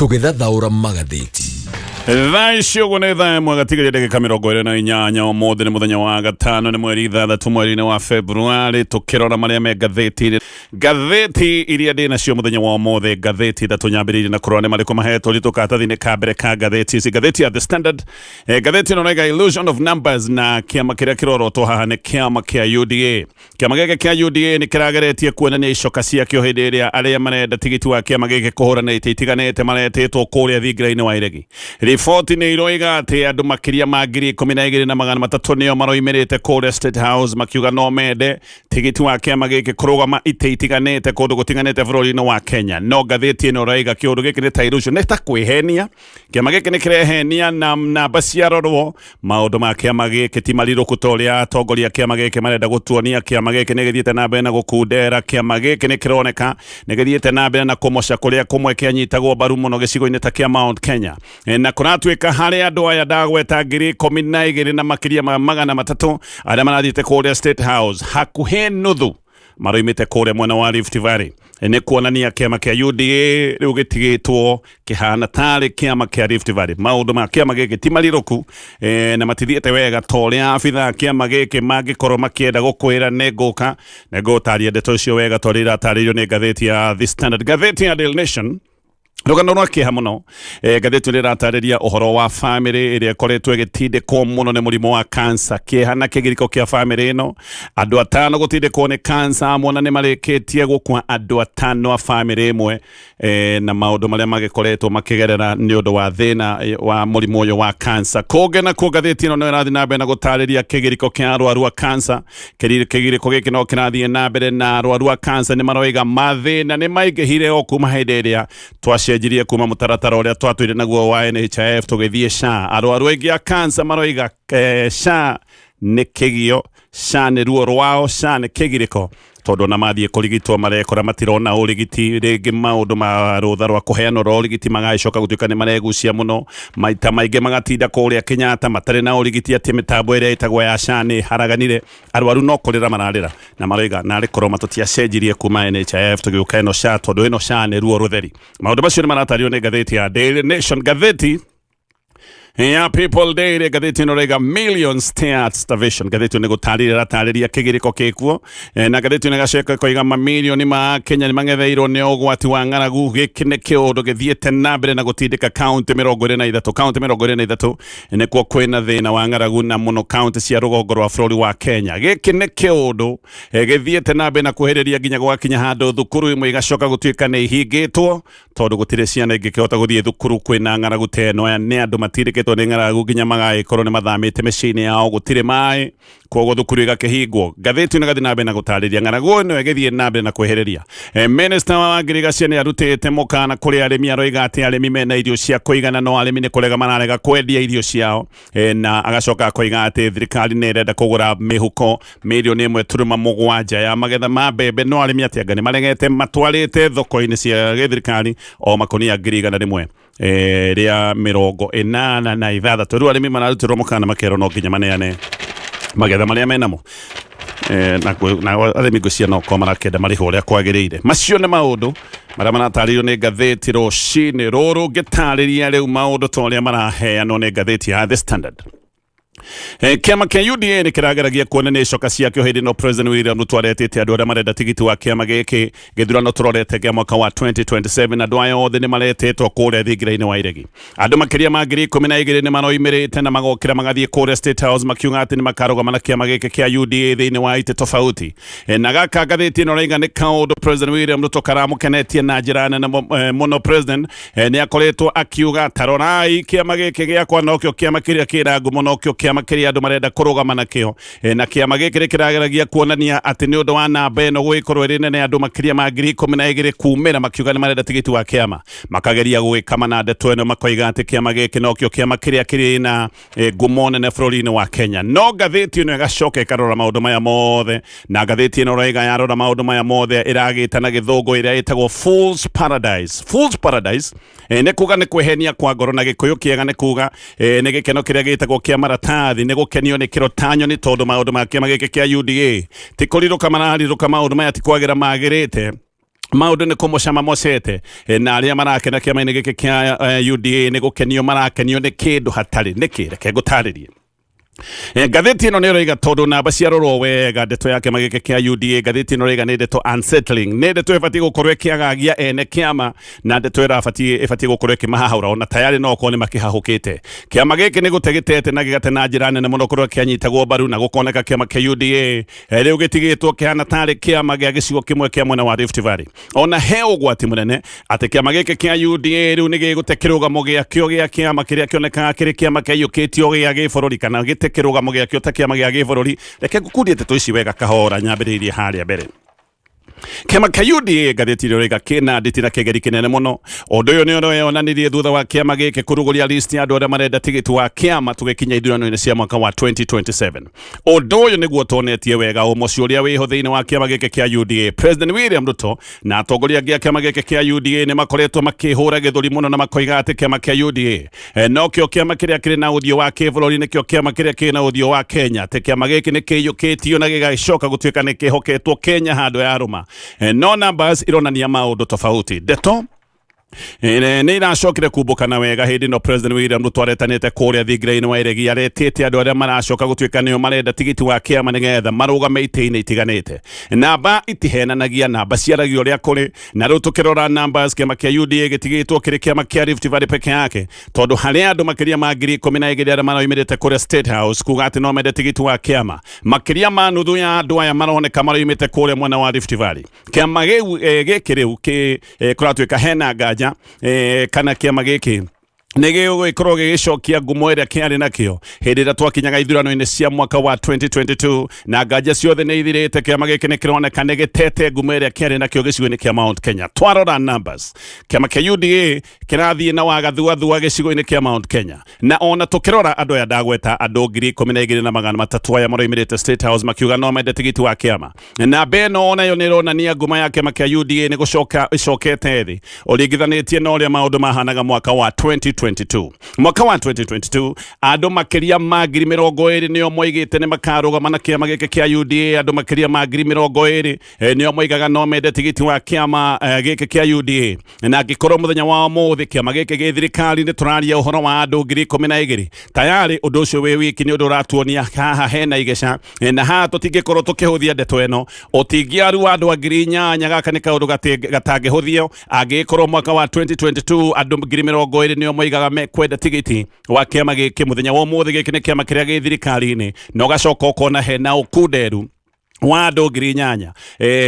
Tũgĩthathaũra magathĩti. Thaa icio gũnĩ thaa ĩmwe gatigarĩte ndagĩka 28 ũmũthĩ nĩ mũthenya wa gatano nĩ mweri 6 mweri-inĩ wa Februari tũkĩrora marĩa me ngathĩti-inĩ. Ngathĩti iria ndĩ nacio mũthenya wa ũmũthĩ, ngathĩti ithatũ nyambĩrĩirie na kũrora nĩ marĩkũ mahetwo ritũ karatathi-inĩ ka mbere ka ngathĩti ici. Ngathĩti ya The Standard, ngathĩti ĩno nĩga Illusion of Numbers, na kĩama kĩrĩa kĩrorotwo haha nĩ kĩama kĩa UDA. Kĩama gĩkĩ kĩa UDA nĩ kĩrageretie kuonania icoka ciakĩo hĩndĩ ĩrĩa arĩa marenda tigiti wa kĩama gĩkĩ kũhũrana itĩ itiganĩte maretĩtwo kũrĩa thingira-inĩ wa iregi. Riboti nĩ iroiga atĩ andũ makĩria ma 12,300 nĩo maroimĩrĩte kũrĩa State House makiuga no mende tigiti wa kĩama gĩkĩ kũrũgama itĩ itiganĩte kũndũ gũtiganĩte bũrũri-inĩ wa Kenya. No ngathĩti ĩno ĩroiga kĩũndũ gĩkĩ nĩ ta illusion, nĩ ta kwĩhenia. Kĩama gĩkĩ nĩ kĩrehenia na namba ciarorwo. Maũndũ ma kĩama gĩkĩ ti marirũku ta ũrĩa atongoria kĩama gĩkĩ marenda gũtuonia. Kĩama gĩkĩ nĩ gĩthiĩte na mbere na gũkundera. Kĩama gĩkĩ nĩ kĩroneka nĩ gĩthiĩte na mbere na kũmoca kũrĩa kũmwe kĩanyitagwo mbaru mũno gĩcigo-inĩ ta kĩa Mount Kenya. Na kũratuĩka harĩ andũ aya ndagweta 12,000 na makĩria ma 300 arĩa marathiĩte kũrĩa State House, hakuhĩ nuthu maroimĩte kũrĩa mwena wa Rift Valley. Nĩ kuonania kĩama kĩa UDA rĩu gĩtigĩtwo kĩhana tarĩ kĩama kĩa Rift Valley. Maũndũ ma kĩama gĩkĩ ti marirũku na matithiĩte wega ta ũrĩa abithaa kĩama gĩkĩ mangĩkorwo makĩenda gũkwĩra nĩ ngũtaria ndeto icio wega ta ũrĩa iratarĩirio nĩ ngathĩti ya The Standard. Ngathĩti ya Daily Nation rũgano rwa kĩeha mũno, ngathĩti nĩ ĩratarĩria ũhoro wa family ĩrĩa ĩkoretwo ĩgĩtindĩkwo mũno nĩ mũrimũ wa cancer. Kĩeha na kĩgirĩko kĩa family ĩno, andũ 5 gũtindĩkwo nĩ cancer, amwe nĩ marĩkĩtie gũkua andũ 5 a family ĩmwe, na maũndũ marĩa magĩkoretwo makĩgerera nĩ ũndũ wa thĩna wa mũrimũ ũyũ wa cancer. Kũngĩ na ngathĩti ĩno no ĩrathiĩ na mbere na gũtarĩria kĩgirĩko kĩa arwaru a cancer. Kĩgirĩko gĩkĩ no kĩrathiĩ na mbere na arwaru a cancer nĩ maroiga mathĩna nĩ maingĩhire o kuma hĩndĩ ĩrĩa cenjirie kuma mũtaratara ũrĩa twatũire naguo wa NHIF tũgĩthiĩ SHA. Arwaru aingĩ a cancer maroiga SHA nĩ kĩgio, SHA nĩ ruo rwao, SHA nĩ kĩgirĩko, tondũ na mathiĩ kũrigitwo marekora matirona ũrigiti. Rĩngĩ maũndũ ma rũtha rwa kũheana ũrigiti magagĩcoka gũtuĩka nĩ maregucia mũno, maita maingĩ magatinda kũrĩa Kenyatta matarĩ na ũrigiti, atĩ mĩtambo ĩrĩa ĩtagwo ya SHA nĩ haraganire. Arwaru no kũrĩra mararĩra na maroiga narĩ korwo matũtiacenjirie kuma NHIF tũgĩũka ĩno SHA, tondũ ĩno SHA nĩ ruo rũtheri. Maũndũ macio nĩ maratario nĩ ngathĩti ya Daily Nation. Ngathĩti ya People Day, ngathĩti ĩno rĩga millions stay at starvation. Ngathĩti nĩ gũtarĩria kĩgirĩko kĩkuo, na ngathĩti nĩ gaceka koiga mamilioni ma Kenya nĩ mangetheirwo nĩ ũgwati wa ng'aragu. Gĩkĩ nĩ kĩũndũ gĩthiĩte na mbere na gũtindĩka kaunti 23 nĩkuo kwĩna thĩna wa ng'aragu, na mũno kaunti cia rũgongo rwa bũrũri wa Kenya. Gĩkĩ nĩ kĩũndũ gĩthiĩte na mbere na kwĩhĩrĩria nginya gwakinya handũ thukuru imwe igacoka gũtuĩka nĩ ihingĩtwo, tondũ gũtirĩ ciana ingĩkĩhota gũthiĩ thukuru kwĩna ng'aragu ta ĩno. Nĩ andũ matindĩkĩtwo nĩ ng'aragu nginya magagĩkorwo nĩ mathamĩte mĩciĩ-inĩ yao, gũtirĩ maĩ, koguo thukuru igakĩhingwo. Ngathĩti nĩ gathiĩ na mbere na gũtarĩria ng'aragu ĩno ĩgĩthiĩ na mbere na kwĩhĩrĩria. Minister wa ngirigacia nĩ arutĩte mũkana kũrĩ arĩmi, aroiga atĩ arĩmi mena irio cia kũigana, no arĩmi nĩ kũrega mararega kwendia irio ciao, na agacoka akoiga atĩ thirikari nĩ ĩrenda kũgũra mĩhuko 1.7 ya magetha ma mbembe, no arĩmi atianga nĩ maregete matwarĩte thoko-inĩ cia gĩthirikari o makũnia 100,000 rĩa 86. Rĩu arĩmi mararutirwo mũkana makerwo no nginya maneane magetha marĩa menamo, na arĩmi ngũcia no ko marakenda marĩho ũrĩa kwagĩrĩire. Macio nĩ maũndũ marĩa maratarĩrio nĩ ngathĩti rũcinĩ rũrũ, ngĩtarĩria rĩu maũndũ ta ũrĩa maraheanwo nĩ ngathĩti ya The Standard. Kĩama kĩa UDA nĩ kĩrageragia kuonania icoka ciakĩo hĩndĩ ĩno President William Ruto aretĩte andũ arĩa marenda tigiti wa kĩama gĩkĩ. Gĩthurano tũrorete kĩa mwaka wa 2027, andũ aya othe nĩ maretĩtwo kũrĩa thingira-inĩ wa iregi. Andũ makĩria ma 12,000 nĩ maroimĩrĩte na magokĩra magathiĩ kũrĩa State House makiuga atĩ nĩ makarũgama na kĩama gĩkĩ kĩa UDA thĩinĩ wa itĩ tofauti. Na gaka ngathĩti ĩno raiga nĩ kaũndũ President William Ruto karamũkenetie na njĩra nene mũno. President nĩ akoretwo akiuga tarorai kĩama gĩkĩ gĩakwa nokĩo kĩama kĩrĩa kĩra ngumo, nokĩo kĩama kĩrĩa andũ marenda kũrũgama nakĩo, na kĩama gĩkĩ kĩrageragia kuonania atĩ nĩ ũndũ wa namba ĩno gũgĩkorwo ĩrĩ nene, andũ makĩria ma 12,000 kumĩra makiuga nĩ marenda tigiti wa kĩama, makageria gũgĩkama na ndeto ĩno makoiga atĩ kĩama gĩkĩ nokĩo kĩama kĩrĩa kĩrĩ na ngumo nene bũrũri-inĩ wa Kenya. No ngathĩti ĩno ĩgacoka ĩkarora maũndũ maya mothe, na ngathĩti ĩno raiga yarora maũndũ maya mothe ĩragĩta na gĩthũngũ ĩrĩa ĩtagwo Fool's Paradise. Fool's Paradise nĩ kuga nĩ kwĩhenia kwa ngoro, na gĩkũyũ kĩega nĩ kuga nĩ gĩkeno kĩrĩa gĩtagwo kĩa maratathi, nĩ gũkenio nĩ kĩrotanyo nĩ tondũ maũndũ ma kĩama gĩkĩ kĩa UDA ti kũrirũka mararirũka, maũndũ maya ti kwagĩra magĩrĩte. maundu ni kumucama mocete na aria marakena kiama-ini giki kia UDA ni gukenio marakenio ni kindu hatari niki reke ngutaririe ngathĩti ĩno nĩ ĩroiga tondũ namba ciarorwo wega ndeto ya kĩama gĩkĩ kĩa UDA ngathĩti ĩno ĩroiga nĩ ndeto unsettling nĩ ndeto ĩbatiĩ gũkorwo ĩkĩagagia ene kĩama na ndeto ĩbatiĩ gũkorwo ĩkĩmahahaũra ona tayari no okorwo nĩ makĩhahũkĩte kĩama gĩkĩ nĩ gũte gĩtete na gĩgate na njĩra nene mũno kũrwo kĩanyitagwo mbaru na gũkoneka kĩama kĩa UDA rĩu gĩtigĩtwo kĩhana tarĩ kĩama gĩa gĩcigo kĩmwe kĩa mwena wa Rift Valley ona he ũgwati mũnene atĩ kĩama gĩkĩ kĩa UDA rĩu nĩ gĩgũte kĩrũgamo gĩakĩo gĩa kĩama kĩrĩa kĩonekaga kĩrĩ kĩama kĩaiyũkĩtio gĩa gĩbũrũri kana gĩte kĩrũgamo gĩakĩo ta kĩama gĩa gĩbũrũri reke ngũkundie ndeto ici wega kahora nyambĩrĩirie harĩa mbere kĩama kĩa UDA ngathĩti ĩroiga kĩna nditi na kĩgeri kĩnene mũno ũndũ ũyũ nĩ ũronanirie thutha wa kĩama gĩkĩ kũrugũria list ya andũ arĩa marenda tigiti wa kĩama tũgĩkinya ithurano-inĩ cia mwaka wa 2027 ũndũ ũyũ nĩguo tonetie wega ũmoci ũrĩa wĩho thĩinĩ wa kĩama gĩkĩ kĩa UDA President William Ruto na atongoria angĩ a kĩama gĩkĩ kĩa UDA nĩ makoretwo makĩhũra gĩthũri mũno na makoiga atĩ kĩama kĩa UDA no kĩo kĩama kĩrĩa kĩrĩ na ũthiũ wa kĩbũrũri nĩkĩo kĩama kĩrĩa kĩrĩ na ũthiũ wa Kenya atĩ kĩama gĩkĩ nĩ kĩiyũkĩtio na gĩgacoka gũtuĩka nĩ kĩhoketwo Kenya handũ ya rũma no numbers ironania maundu tofauti ndeto nĩ iracokire kumbũkana wega hĩndĩ ĩno President William Ruto aretanĩte kũrĩa thingira-inĩ wa iregi aretĩte andũ arĩa maracoka gũtuĩka nĩo marenda tigiti wa kĩama nĩgetha marũgame itĩ-inĩ itiganĩte namba itihenanagia namba ciaragio ũrĩa kũrĩ na rĩu tũkĩrora numbers kĩama kĩa UDA gĩtigĩtwo kĩrĩ kĩama kĩa Rift Valley peke yake tondũ harĩ andũ makĩria ma 12,000 arĩa maroimĩrĩte kũrĩa State House kuga atĩ no mende tigiti wa kĩama makĩria ma nuthu ya andũ aya maroneka maroimĩte kũrĩa mwena wa Rift Valley kĩama gĩkĩ rĩu kũratuĩka hena nganja kana kĩama gĩkĩ nĩgĩgũgĩkorwo gĩgĩcokia ngumo ĩrĩa kĩarĩ nakĩo hĩndĩ ĩrĩa twakinyaga ithurano-inĩ cia mwaka wa 2022 na nganja ciothe nĩ ithirĩte kĩama gĩkĩ nĩ kĩroneka nĩ gĩtete ngumo ĩrĩa kĩarĩ nakĩo gĩcigo-inĩ kĩa Mount Kenya twarora numbers kĩama kĩa UDA kĩrathiĩ na wagathuathua gĩcigo-inĩ kĩa Mount Kenya na ona tũkĩrora andũ aya ndagweta andũ 12,300 aya maroimĩrĩte State House makiuga no mende tigiti wa kĩama na beno onayo nĩ ĩronania ngumo ya kĩama kĩa UDA nĩ gũcoka ĩcokete thĩ ũringithanĩtie na ũrĩa maũndũ mahanaga mwaka wa 2022 mwaka wa 2022 andũ makĩria ma 20,000 nĩo moigĩte nĩ makarũgama na kĩama gĩkĩ kĩa UDA andũ makĩria ma 20,000 nĩo moigaga no mende tigiti wa kĩama gĩkĩ kĩa UDA na angĩkorwo mũthenya wa ũmũthĩ kĩama gĩkĩ gĩ thirikari-inĩ tũraria ũhoro wa andũ 12,000 tayari ũndũ ũcio wĩ wiki nĩ ũndũ ũratuonia haha hena igeca na haha tũtingĩkorwo tũkĩhũthia ndeto ĩno ũtingiarua andũ 8,000 gaka nĩ kaũndũ gatangĩhũthio angĩkorwo mwaka wa 2022 andũ 20,000 nĩo moigaga mekwenda tigiti wa kĩama gĩkĩ mũthenya wa ũmũthĩ gĩkĩ nĩ kĩama kĩrĩa gĩ thirikari-inĩ na ũgacoka ũkona hena ũkunderu wa andũ 8,000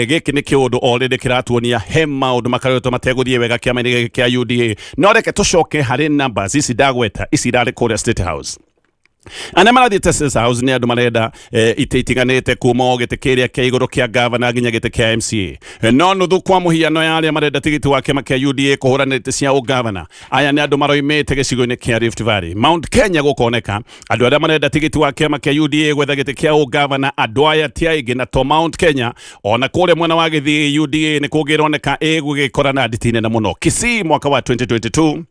gĩkĩ nĩ kĩũndũ already kĩratuonia he maũndũ makaretwo mategũthiĩ wega kĩama-inĩ gĩkĩ kĩa UDA no reke tũcoke harĩ numbers ici ndagweta ici irarĩ kũrĩa State House Ana marathiĩte State House nĩ andũ marenda itĩ itiganĩte kuma o gĩtĩ kĩrĩa kĩa igũrũ kĩa governor nginya gĩtĩ kĩa MCA no nuthu kwa mũhiano ya arĩa marenda tigiti wa kĩama kĩa UDA kũhũranĩra itĩ cia ũgavana aya nĩ andũ maroimĩte gĩcigo-inĩ kĩa Rift Valley Mount Kenya gũkoneka andũ arĩa marenda tigiti wa kĩama kĩa UDA gwetha gĩtĩ kĩa ũgavana andũ aya ti aingĩ na to Mount Kenya ona kũrĩa mwena wa gĩthii UDA nĩ kũngĩroneka ĩgũgĩkora na nditi nene mũno Kisii mwaka wa 2022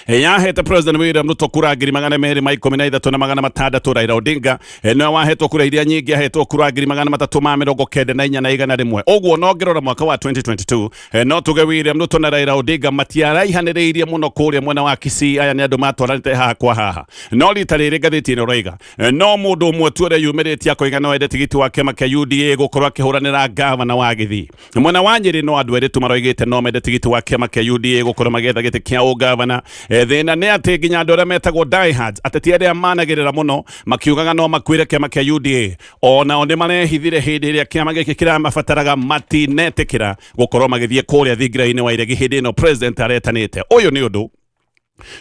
yahete President William Ruto kura 213,600 Raila Odinga no wahetwo kura iria nyingi ahetwo kura 394 na igana rĩmwe ũguo no ngĩrora mwaka wa 2022 no tuge William Ruto na Raila Odinga matiaraihanĩrĩirie mũno kũrĩa mwena wa Kisii aya nĩ andũ matwaranĩte haha kwa haha no rita rĩrĩ ngathĩti-inĩ ũroiga no mũndũ ũmwe tu ũrĩa yumĩrĩtie akoiga no ende tigiti wa kĩama kĩa UDA gũkorwo akĩhũranĩra gavana wa Gĩthii mwena wa Nyĩrĩ no andũ erĩ tu maroigĩte no mende tigiti wa kĩama kĩa UDA gũkorwo magĩetha gĩtĩ kĩa ũgavana thĩna nĩ atĩ nginya andũ arĩa metagwo diehards ateti arĩa managĩrĩra mũno makiugaga no makwĩre kĩama kĩa UDA onao nĩ marehithire hĩndĩ ĩrĩa kĩama gĩkĩ kĩramabataraga matinetĩkĩra gũkorwo magĩthiĩ kũrĩa thingira-inĩ wa iregi hĩndĩ ĩno president aretanĩte ũyũ nĩ ũndũ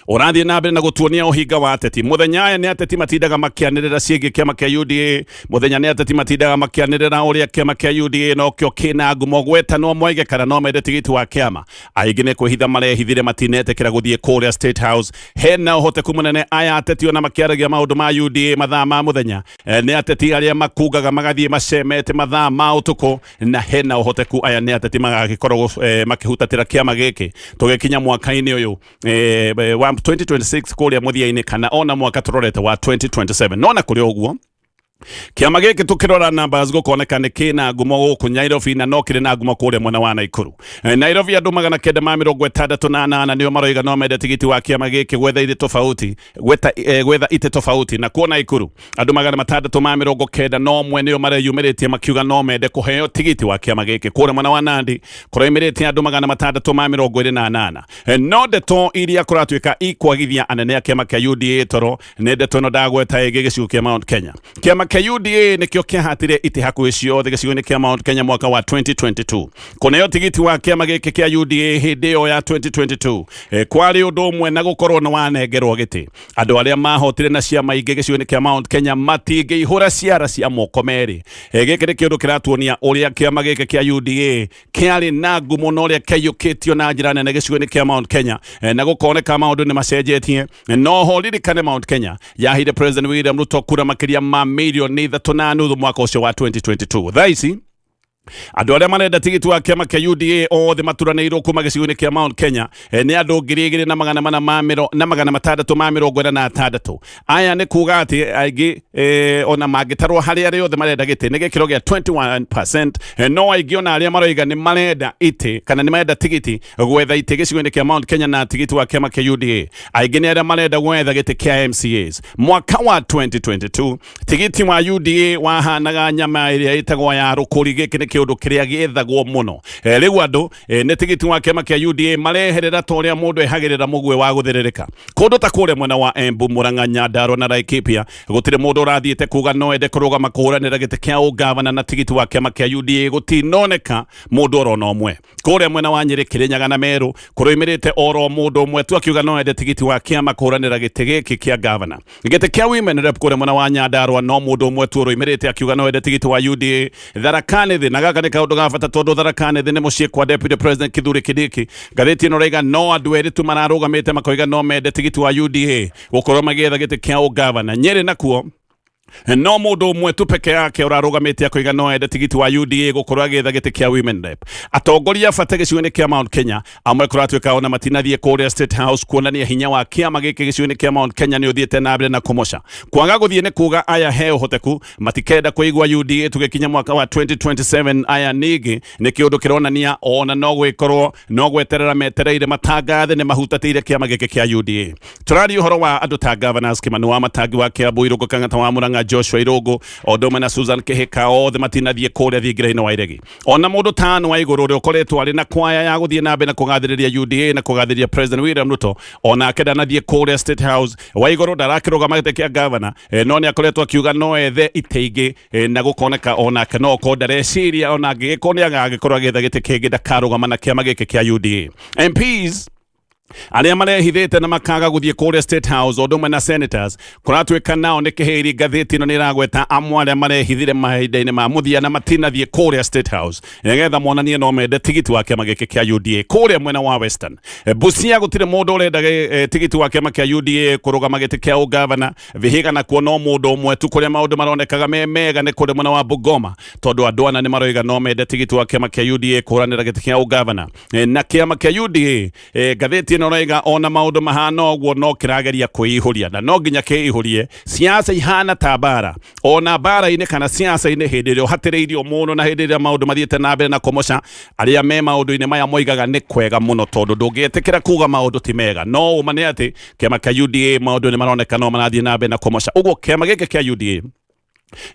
ũrathiĩ na mbere na gũtuonia ũhinga wa ateti mũthenya aya nĩ ateti matindaga makĩanĩrĩra ciĩgiĩ kĩama kĩa UDA mũthenya nĩ ateti matindaga makĩanĩrĩra ũrĩa kĩama kĩa UDA no kĩo kĩna ngumo gwetanwo moige kana no mende tigiti wa kĩama aingĩ nĩ kwĩhitha marehithire matinetĩkĩra gũthiĩ kũrĩa State House hena ũhoteku mũnene aya ateti ona makĩaragia maũndũ ma UDA mathaa ma mũthenya nĩ ateti arĩa makugaga magathiĩ macemete mathaa ma ũtukũ na hena ũhoteku aya nĩ ateti magagĩkorwo makĩhutatĩra kĩama gĩkĩ tũgĩkinya mwaka-inĩ ũyũ wa 2026 kũrĩa mũthia-inĩ kana ona mwaka tũrorete wa 2027 no na kũrĩ ũguo Kiama giki tukirora numbers gukoneka ni kina ngumo guku Nairobi na no kiri na ngumo kuria mwena wa Naikuru. Nairobi andu 968 nio maroiga no mende tigiti wa kiama giki gwetha ite tofauti na kuona Naikuru andu 669 no mwe nio mareyumiritie makiuga no mende kuheo tigiti wa kiama giki kuria mwena wa Nandi kuroimiritie andu 628 no ndeto iria kuratuika ikwagithia anene ya kiama kia UDA toro ne ndeto no ndagweta igigicigo kia Mount Kenya. Kiama kia UDA nikio kiahatire itihakuhi ciothe gicigo-ini kia Mount Kenya mwaka wa 2022 kuneo tigiti wa kiama giki kia UDA hindi iyo ya 2022 kwari undu umwe na gukorwo no wanengerwo giti andu aria mahotire na ciama ingi gicigo-ini kia Mount Kenya matingihura ciara cia moko meri giki ni kiundu kiratuonia uria kiama giki kia UDA kiari na ngumo no uria kiyukitio na njira nene gicigo-ini kia Mount Kenya na gukoneka maundu ni macenjetie no ho ririkane Mount Kenya yahire President William Ruto kura makiria ma milioni 3.5 mwaka ucio wa 2022 thaisi andu aria marenda tigiti wa kiama kia UDA othe maturanĩirwo kuma gĩcigo-inĩ kia Mount Kenya nĩ andũ 2,646 aya nĩ kuga ati aingĩ ona mangĩtarwo harĩa arĩa othe marenda gĩtĩ nĩ gĩkĩro gĩa 21% no aingĩ ona arĩa maroiga nĩ marenda itĩ kana nĩ marenda tigiti gwetha itĩ gĩcigo-inĩ kia Mount Kenya na tigiti wa kiama kia UDA aingĩ nĩ arĩa marenda gwetha gĩtĩ kia MCAs mwaka wa 2022 tigiti wa UDA wahanaga nyama ĩrĩa ĩtagwo ya rũkũri gĩkĩ nĩ kiundu kiria giethagwo muno riu andu ni tigiti wa kiama kia UDA mareherera toria mundu ehagirira mugwe wa guthiririka kundu ta kuria mwena wa Embu Murang'a Nyandarua na Laikipia gutire mundu urathiite kuga no ende kurugama kuhuranira giti kia ugavana na tigiti wa kiama kia UDA gutinoneka mundu orona omwe kuria mwena wa Nyeri Kirinyaga na Meru kuroimirite oro mundu omwe tu akiuga no ende tigiti wa kiama kuhuranira giti giki kia gavana giti kia women rep kuria mwena wa Nyandarua no mundu omwe tu uroimirite akiuga no ende tigiti wa UDA Tharakani thi na gaka ni kaundu gabata tondu Tharakani thi ni mucii kwa Deputy President Kithure Kindiki ngathiti no raiga no andu eri tu mararugamite makoiga no mende tigiti wa UDA gukorwo magietha giti kia ugavana Nyeri nakuo no mundu umwe tu peke yake urarugamite akoiga no ende tigiti wa UDA gukorwo agietha giti kia women rep atongoria bata gicigo-ini kia Mount Kenya amwe kuratuika ona matinathie kuria State House kuonania hinya wa kiama giki gicigo-ini kia Mount Kenya ni uthiete na mbere na kumoca kwaga guthie ni kuga aya he uhoteku matikenda kuigwa UDA tugikinya mwaka wa 2027 aya nigi ni kiundu kironania ona no gwikorwo no gweterera metereire matangathe ni mahutatire kiama giki kia UDA turari uhoro wa andu ta governors Kimani wa Matangi wa Kiambu Irungu Kang'ata wa Murang'a Joshua Irungu odome na Susan Kihika othe matinathie kuria thingiraini wa iregi ona mundu tano wa iguru ri ukoretwo ari na kwaya ya guthie na mbere na kugathiriria UDA na kugathiriria President William Ruto ona akenda nathie kuria State House wa iguru ndarakirugama giti kia governor no ni akoretwo akiuga no ethe iteigi na gukoneka ona no kondareciria ona angĩgĩkorwo agĩkorwo agĩetha gĩtĩ kĩngĩ ndakarũgama na kĩama gĩkĩ kia UDA MPs aria marehithite na makaga guthie kuria State House odome na senators kuratuika nao ni kihiri ngathiti no niragweta amwe aria marehithire mahinda-ini ma muthia na matinathie kuria State House nigetha monanie no mende tigiti wa kiama giki kia UDA kuria mwena wa Western Busia gutire mundu urenda tigiti wa kiama kia UDA kurugama giti kia ugavana Vihiga na kuona mundu umwe tu kuria maundu maronekaga mega ni kuria mwena wa Bungoma tondu andu ana ni maroiga no mende tigiti wa kiama kia UDA kuranira giti kia ugavana na kiama kia UDA ngathiti no raiga ona maundu mahana ogwo no kirageria kuihuria na no nginya kiihurie siasa ihana ta bara ona bara-ini kana siasa-ini hindi rio hatiriirio muno na hindi ria maundu mathiete na mbere na kumoca aria me maundu-ini maya moigaga ni kwega muno tondu ndungietikira kuga maundu ti mega no uma ni ati kiama kia UDA maundu ni maroneka no marathie na mbere na kumoca uguo kiama giki kia UDA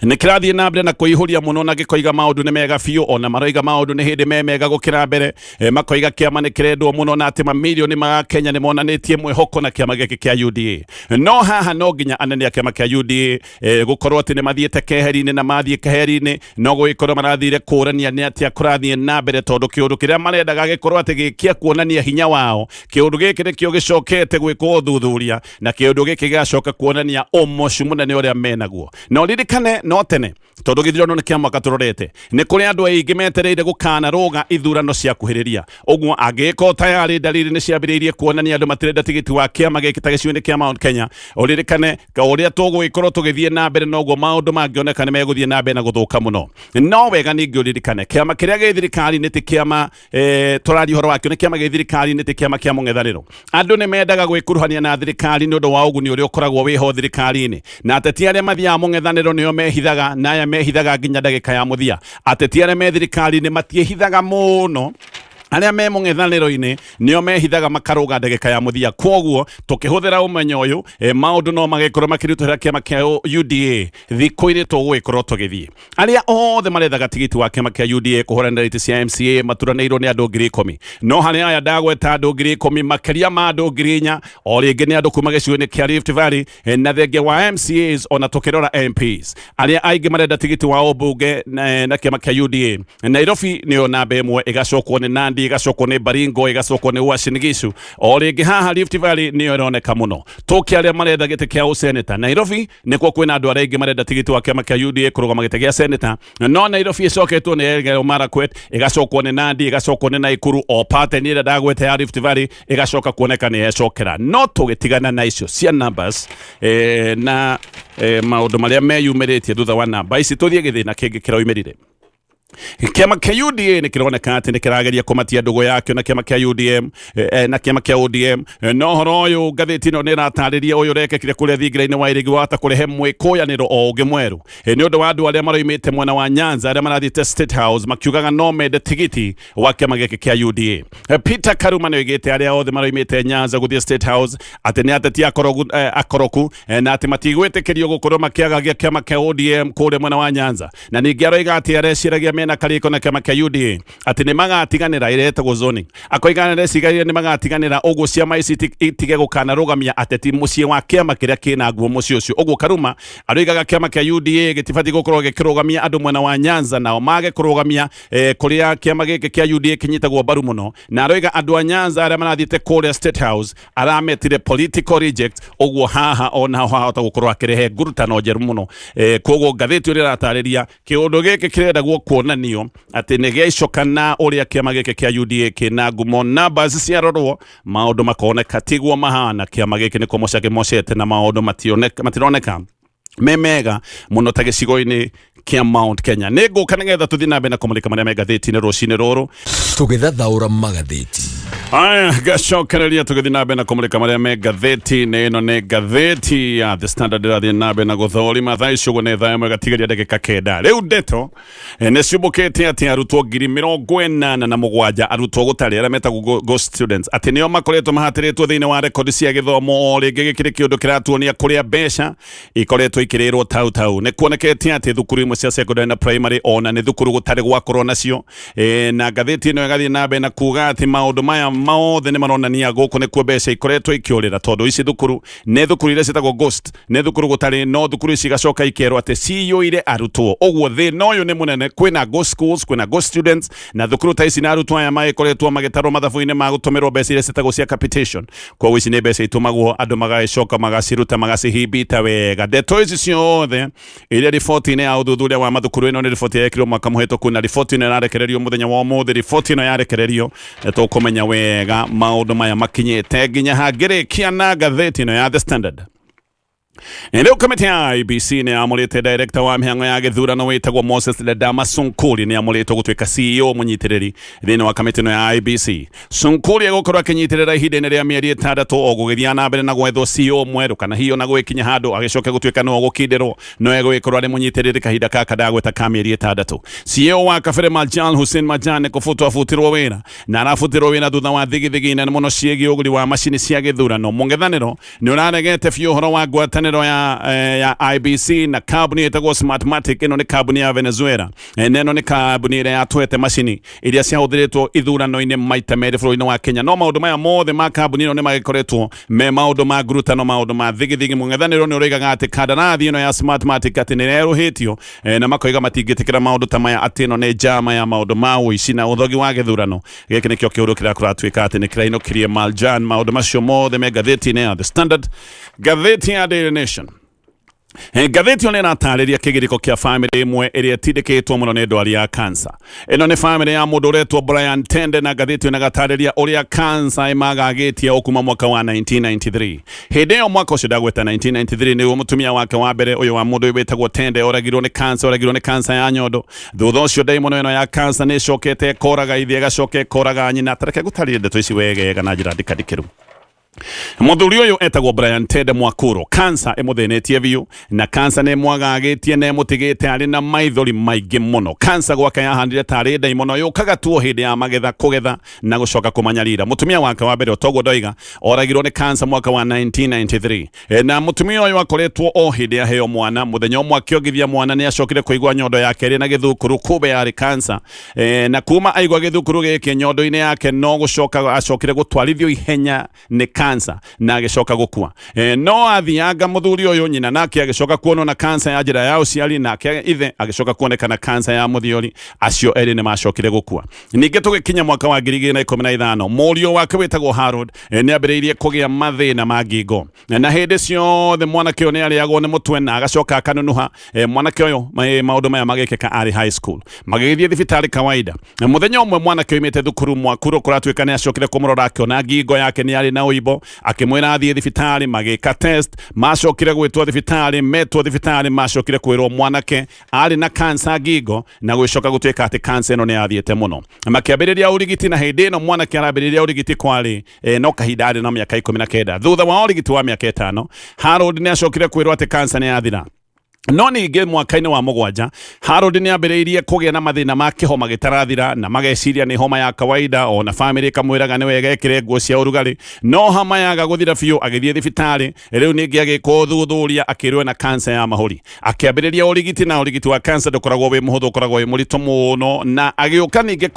ni kirathie na mbere na kuihuria muno na gikoiga maundu ni mega fiu ona maroiga maundu ni hindi mega gukira mbere makoiga kiama ni kirendwo muno na ati mamilioni ma Kenya ni monanitie mwihoko na kiama giki kia UDA no haha no nginya anene ya kiama kia UDA gukorwo ati ni mathiete keheri-ini na mathie keheri-ini no gugikorwo marathire kurania ni atia kurathie na mbere tondu kiundu kiria marendaga gikorwo ati gikia kuonania hinya wao kiundu giki nikio gicokete gwikwo uthuthuria na kiundu giki gigacoka kuonania umocu munene uria menaguo no ririkane no tene tondu githurano ni kiama gaturorete ni kuri andu aingi metereire gukana ruga ithurano cia kuhiriria uguo angiko tayari dalili ni ciambiriirie kuonania andu matirenda tigiti wa kiama giki ta gicigo-ini kia Mount Kenya uririkane uria tugwikorwo tugithie na mbere noguo maundu mangioneka ni meguthie na mbere na guthuka muno no wega ningi uririkane kiama kiria gi thirikari ni ti kiama turari horo wakio ni kiama gi thirikari ni ti kiama kia mung'ethaniro andu ni mendaga gwikuruhania na thirikari ni undu wa uguni uria ukoragwo wiho thirikari-ini na ateti aria mathiaga mung'ethaniro nio mehithaga naya mehithaga nginya ndagika ya muthia ateti aria me thirikari ni matiehithaga muno aria me mung'ethaniro-ini nio mehithaga makaruga ndagika ya muthia kwoguo tukihuthira umenyo uyu maundu no magikorwo makirutira kiama kia UDA thiku iri tugwikorwo tugithie aria othe marethaga tigiti wa kiama kia UDA kuhurana iti cia MCA maturanirwo ni andu 10,000 no hari aya ndagweta andu 10,000 makiria ma andu 4,000 o ringi ni andu kuma gicigo-ini kia Rift Valley na thenge wa MCAs ona tukirora MPs aria aingi marenda tigiti wa ubunge na kiama kia UDA Nairobi nio namba imwe igacokwo ni Nandi igacokwo ni Baringo igacokwo ni Uasin Gishu o ringi haha Rift Valley nio ironeka muno tuki aria marenda giti kia useneta Nairobi nikuo kwina andu aria aingi marenda tigiti wa kiama kia UDA kurugama giti gia seneta no Nairobi icoketwo ni Elgeyo Marakwet igacokwo ni Nandi igacokwo ni Naikuru o pate ni ndagwete ya Rift Valley igacoka kuoneka ni ecokera no tugitigana na icio cia numbers na maundu maria meyumiritie thutha wa namba ici tuthie githina kingi kiroimirire kiama kia UDA ni kironeka ati ni kirageria kumatia ndugu yakio na kiama kia UDM na kiama kia ODM no horo uyu ngathiti no ni ratariria uyu rekekire kuria thingira-ini wa irigi wata kurehe mwikuyaniro o ungi mweru ni undu wa andu aria maroimite mwena wa Nyanza aria marathiite State House makiugaga no mende tigiti wa kiama giki kia UDA Peter Karuma ni oigite aria othe maroimite Nyanza guthie State House ati ni ateti akoroku na ati matigwitikirio gukorwo makiagagia kiama kia ODM kuria mwena wa Nyanza na ningi aroiga ati areciragia mena kariko na kiama kia UDA ati ni magatiganira iretagwo zoning akoigana recigaire ni magatiganira uguo ciama ici itige gukana rugamia ateti mucii wa kiama kiria kina nguo mucii ucio uguo Karuma aroigaga kiama kia UDA gitibati gukorwo gikirugamia andu mwena wa Nyanza nao mage kurugamia kuria kiama giki kia UDA kinyitagwo mbaru muno na aroiga andu a Nyanza aria marathite kuria State House arametire political reject uguo haha ona hahota gukorwo akirehe ngurutano njeru muno koguo ngathiti uria ratariria kiundu giki kirendagwo kuonanio ati ni giacokana uria kiama giki kia UDA kina ngumo numbers ciarorwo maundu makoneka tigwo mahana kiama giki ni komocage mocete na maundu matironeka memega muno ta gicigo-ini kia Mount Kenya niguka nigetha tuthie na mbere na kumulika maria megathiti-ini rucini ruru tugithathaura magathiti aya gacokereria tugithi na mbere na kumulika maria megathiti-ini ino ni ngathiti ya The Standard irathie na mbere na guthorima thaa icio ni thaa imwe gatigaria ndagika kenda riu ndeto ni ciumbukite ati arutwo 87,000 arutwo gutari aria metagwo ghost students ati nio makoretwo mahatiritwo thiini wa rekodi cia githomo o ringi gikiri kiundu kiratuonia kuria mbeca ikoretwo ikirirwo tau ni kuonekete ati thukuru imwe cia secondary na primary ona ni thukuru gutari gwakorwo nacio na ngathiti ino igathie na mbere na kuga ati maundu maya maothe ni maronania guku ni kuo mbeca ikoretwo ikiurira tondu ici thukuru ni thukuru iria cietagwo ghost ni thukuru gutari no thukuru ici igacoka ikerwo ati ciyuire arutwo uguo thina uyu ni munene kwina ghost schools kwina ghost students na thukuru ta ici na arutwo aya magikoretwo magitarwo mathabu-ini ma gutumirwo mbeca iria cietagwo cia capitation koguo ici ni mbeca itumagwo andu magacoka magaciruta magacihibita wega ndeto ici ciothe iria riboti-ini ya uthuthuria wa mathukuru ino ni riboti yekirwo mwaka muhituku na riboti ino irarekererio muthenya wa umuthi riboti ino yarekererio tukumenya wega maundu maya makinyite nginya hangirikia na ngathiti ino ya The Standard Riu kamiti ya IBC ni amurite director wa mihango ya githurano witagwo Moses Ledama Sunkuri ni amuritwo gutwika CEO munyitiriri thiini wa kamiti no ya IBC Sunkuri egukorwo akinyitirira ihinda-ini ria mieri 6 o gugithia na mbere na gwethwo CEO mweru kana hiyo na gwikinya handu agicoke gutwika no gukindirwo no egwikorwo ari munyitiriri kahinda kaka ndagweta ka mieri 6 CEO wa Kafere Majan Hussein Majan kufutwo afutirwo wira na arafutirwo wira thutha wa thigithigi na muno ciegi uguri wa macini cia githurano mungethaniro ni uraregete biu horo wa ngwataniro ya IBC na kabuni etagwo Smartmatic ino ni kabuni ya Venezuela neno ni kabuni iria yatwete macini iria ciahuthiritwo ithurano-ini maita meri bũrũri-inĩ wa Kenya no maundu maya mothe ma kabuni ino ni magikoretwo me maundu ma ngurutano maundu ma thigithigi mungethaniro ni urigaga ati kandarathi ino ya Smartmatic ati ni eruhitio na makoiga matingitikira maundu ta maya ati ino ni njama ya maundu ma uici na uthogi wa githurano giki nikio kiuru kiria kuratwika ati ni kirainokirie Maljan maundu macio mothe me ngathiti-ini ya The Standard ngathiti ya Daily Nation ngathiti ona iratariria kigiriko kia family imwe iria tindikitwo muno ni ndwari ya cancer ino ni family ya mundu uretwo Brian Tende na ngathiti ona gatariria uria cancer imagagitie okuma mwaka wa 1993 hindi yo mwaka ucio ndagweta 1993 ni mutumia wake wa mbere uyu wa mundu witagwo Tende oragirwo ni cancer ya nyondo thutha ucio daimono ino ya cancer ni cokete koraga ithie gacoke koraga nyina tareke gutariria ndeto ici wegega na njira ndikadikiru Muthuri uyu etagwo Brian Tede Mwakuro. Cancer emuthenetie biu na cancer ne mwagagitie ne mutigite ari na maithori maingi muno. Cancer gwake yahandire tari daimono yukaga tuo hindi ya magetha kugetha na gucoka kumanyarira. Mutumia wake wa mbere Otogo Doiga oragirwo ni cancer mwaka wa 1993. Na mutumia uyu akoretwo o hindi ya heo mwana muthenya umwe akiogithia mwana ni acokire kuigwa nyondo yake ri na githukuru kube yari cancer. Na kuma aigwa githukuru giki nyondo-ini yake no gucoka acokire gutwarithio ihenya ni cancer na agicoka gukua. No athianga muthuri uyu nyina nake agicoka kuonwo na cancer ya njira ya uciari nake ithe agicoka kuonekana cancer ya muthiori. Acio eri ni macokire gukua. Ningi tugikinya mwaka wa 2015 murio wake witagwo Harold ni ambiriirie kugia mathina ma ngingo na hindi ciothe mwanake uyu ni ariagwo ni mutwe na agacoka akanunuha. Mwanake uyu maundu maya magikika ari high school magigithie thibitari kawaida. Muthenya umwe mwanake uyu imite thukuru Mwakuro kuratuika ni acokire kumurora akiona ngingo yake ni ari na uibo akimwira athie thibitari magika test macokire gwitwo thibitari metwo thibitari macokire kwirwo mwanake ari na cancer ngingo na gwicoka gutuika ati cancer ino ni athiete muno. Makiambiriria urigiti na hindi ino mwanake arambiriria urigiti kwari no kahinda ari na miaka 19 thutha wa urigiti wa miaka 5 Harold ni acokire kwirwo ati cancer ni athira. No ningi mwaka-ini wa mugwanja Harold ni ambiriirie kugia na mathina ma kihoma gitarathira na mageciria ni homa ya kawaida ona family kamwiraga ni wega ekire nguo cia urugari no homa yaga guthira biu agithie thibitari riu ningi agiko thuthuria akirwe na cancer ya mahuri akiambiriria urigiti na urigiti wa cancer ndukoragwo wi muhuthu ukoragwo wi muritu muno na agiuka ningi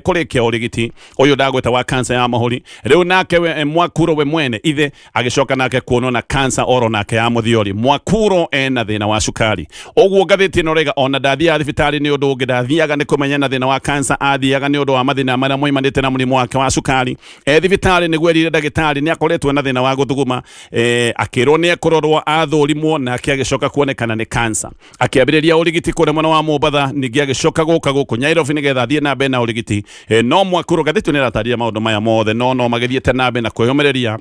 kurikia urigiti uyu ndagweta wa cancer ya mahuri riu nake Mwakuro we mwene ithe agicoka nake kuonwo na cancer oro nake ya muthiori. Mwakuro ena thina wa cukari ogwo Ngathìti no rega ona ndathia thibitari ni undu ungi ndathiaga ni kumenya na thina wa cancer athiaga ni undu wa mathina maria moimanite na murimu wake wa cukari. Thibitari ni gwirire ndagitari ni akoretwo na thina wa guthuguma akirwo ni akororwo athurimwo na akiagicoka kuonekana ni cancer. Akiambiriria urigiti kure mwana wa Mombatha ningi agicoka guka guku Nairobi nigetha athie na mbere na urigiti. No Mwakuro Ngathìti ni arataria maundu maya mothe no magithiete na mbere na kwiyumiria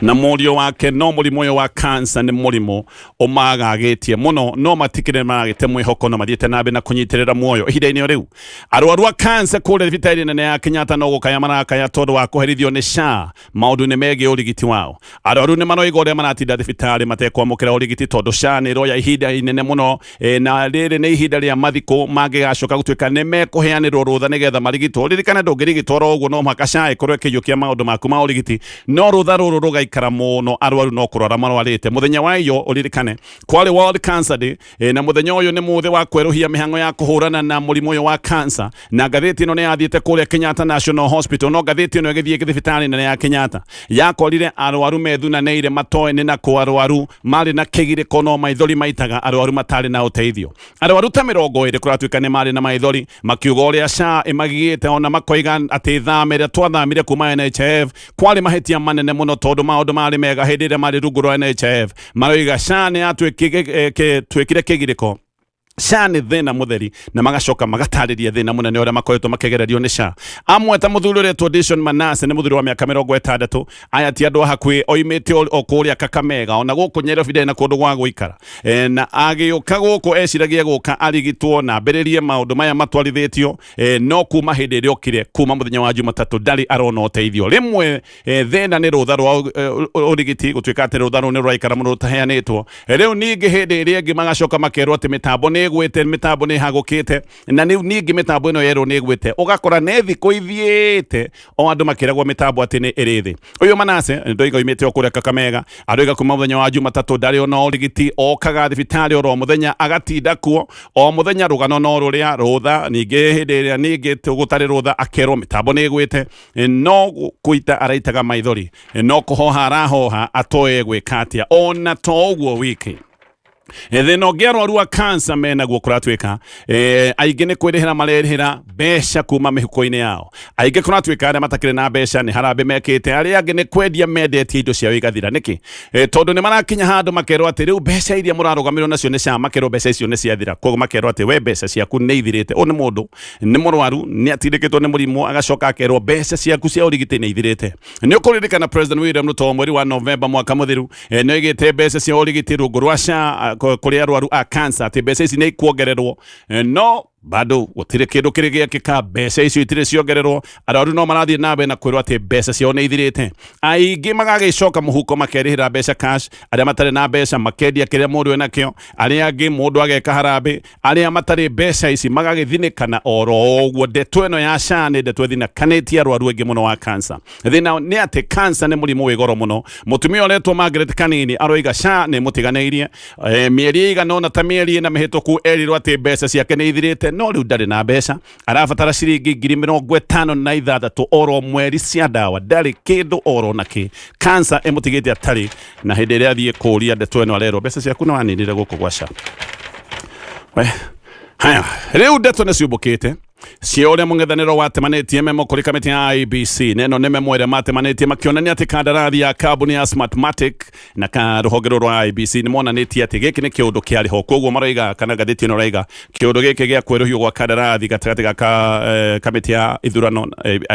na murio wake no murimo uyu wa cancer ni murimo umagagitie muno no matikire magite mwihoko no mathiete nabe na kunyitirira muoyo ihinda-ini riu arwaru a cancer kule thibitari nene ya Kenyatta no gukaya marakaya tondu wa kuherithio ni SHA maundu ni megie urigiti wao. Arwaru ni manoiga uria maratinda thibitari matekwamukira urigiti tondu SHA ni roya ihinda inene muno na riri ni ihinda ria mathiko magigacoka gutuika ni mekuheanirwo rutha nigetha marigitwo. Ririkana ndungirigitwo uguo no mhaka SHA ikorwo ikiyukia maundu maku ma urigiti no rutha ruru ruga ikara muno arwaru no kurora marwarite. Muthenya wa iyo uririkane kwari World Cancer Day na muthenya uyu ni muthe wa kweruhia mihango ya kuhurana na murimo uyu wa cancer na Ngathìti ino ni athiete kule Kenyatta National Hospital. No Ngathìti ino igithie thibitari nene ya Kenyatta yakorire arwaru methunanire matoe ni na ku arwaru mari na kigiriko no maithori maitaga arwaru matari na uteithio. Arwaru ta 20 kuratuika ni mari na maithori makiuga uria SHA imagigite ona makoiga ati thamire twathamire kuma NHF kwari mahitia manene muno tondu maundu mari mega hindi ria mari rungu rwa NHF maroiga SHA ni atwikire kigiriko. SHA ni thina mutheri na magacoka magatariria thina munene uria makoretwo makigererio ni SHA. Amwe ta muthuri uria Tradition Manase ni muthuri wa miaka 60 aya ti andu hakwi oimite o kuria Kakamega ona guku Nairobi na kundu gwa guikara na agiuka guku eciragia guka arigitwo na mbiririe maundu maya matwarithitio no kuma hindi ria okire kuma muthenya wa Jumatatu ndari arona uteithio. Rimwe thina ni rutha rwa urigiti gutuika ati rutha ru ni rwaikara muno rutaheanitwo riu ningi hindi ria ingi magacoka makerwo ati mitambo ni gwete mitambo ni hagukite na ningi mitambo ino yerwo ni gwete ugakora ne thiku ithiete o andu makiragwo mitambo ati ni irithi. Uyu Manase ndoiga imite okuria Kakamega aroiga kuma muthenya wa Jumatatu ndari ona urigiti okaga thibitari oro muthenya agatinda kuo o muthenya rugano no ruria rutha ningi hindi ria ningi tugutari rutha akerwo mitambo ni gwete no kuita araitaga maithori no kuhoha arahoha atoe gwikatia ona to uguo wiki. Thina ungi arwaru a cancer mena guo kuratuika aingi ni kwirihira marehira besha kuma mihuko-ini yao. Aingi kuratuika aria matakire na besha ni harambe mekite aria angi ni kwendia mendetie indo ciao igathira niki tondu ni marakinya handu makerwo ati riu besha iria murarugamirwo nacio ni SHA makerwo besha icio ni ciathira koguo makerwo ati we besha ciaku ni ithirite. U ni mundu ni murwaru ni atindikitwo ni murimu agacoka akerwo besha ciaku cia urigiti ni ithirite. Ni ukuririkana President William Ruto mweri wa November mwaka muthiru no igite besha cia urigiti rungu rwa SHA kuri arwaru a cancer ati besha ici ni ikuongererwo no bado gutire kindu kirigia kika mbeca icio itire ciongererwo araru no marathie nabe na kwirwo ati mbeca cio ne ithirite aingi magagicoka muhuko makerihira mbeca cash aria matare na mbeca makendia kiria mundu ena kio aria angi mundu ageka harambe aria matare mbeca ici magagithinikana oro ogwo ndeto eno ya shane ndeto ithinakanĩtie arwaru aingi muno wa cancer thina ni ati cancer ni murimu wi goro muno mutumia oretwo Margaret Kanini aroiga sha ni mutiganeirie mieri igana na ta mieri na mihituku erirwo ati mbeca ciake ni ithirite no riu ndari na mbeca arabatara ciringi 56,000 oro mweri cia dawa ndari kindu oro naki cancer emutigite atari na hindi iria athie kuria ndeto eno arero mbeca ciaku no aninire guku gwasha haya riu ndeto ni ciumbukite ciore mung'ethaniro watemanitie memo kuri kamiti ya IBC neno neme mwere matemanĩtie makĩonania ati kandarathi ya kambuni ya Smartmatic na ka rũhonge rwa IBC ni monanĩtie ati gĩkĩ nĩ kĩũndũ kĩarĩ ho koguo maroiga kana gathĩti ĩno raiga kĩũndũ gĩkĩ gĩa kwerũhio gwa kandarathi gatagatĩ ga kamiti ya ithurano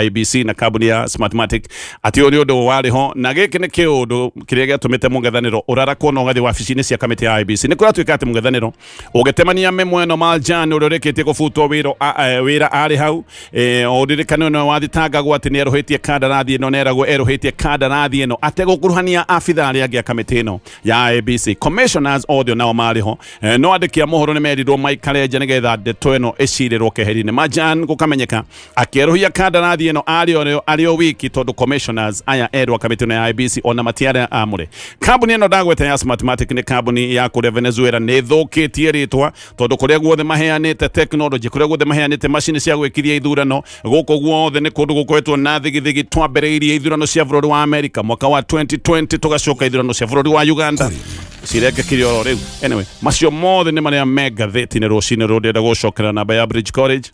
IBC na kambuni ya Smartmatic ati ũyũ nĩ ũndũ warĩ ho na gĩkĩ nĩ kĩũndũ kĩrĩa gĩatũmĩte mũng'ethanĩro ũrarakwo na ũgathiĩ wabici-inĩ cia kamiti ya IBC nĩ kũratuĩka atĩ mũng'ethanĩro ũgĩtemania memo ĩno Marjan ũrĩa ũrĩkĩtie gũbutwo wĩra ari hau oririkano no wathitangagwo ati ni eruhitie kandarathi ino neragwo eruhitie kandarathi ino ategukuruhania afitha aria angi a kamiti ino ya ABC commissioners audio nao mariho no andikia mohoro ni merirwo maikare nja nigetha ndeto ino icirirwo keheri-ini Marjan gukamenyeka akieruhia kandarathi ino ari o wiki tondu commissioners aya erwa kamiti ino ya ABC ona matiare amure kambuni ino ndagwete ya Smartmatic ni kambuni ya kure Venezuela ni thukitie ritwa tondu kuria guothe maheanite technology kuria guothe maheanite machine cia gwikithia ithurano guko guothe ni kundu gukoretwo na thigithigi twambĩrĩirie ithurano cia bũrũri wa America mwaka wa 2020 tugacoka ithurano cia bũrũri wa Uganda cirekekire oro riu anyway macio mothe ni maria me ngathĩti-inĩ rũcinĩ rũrũ ndĩrenda gũcokera namba ya Bridge College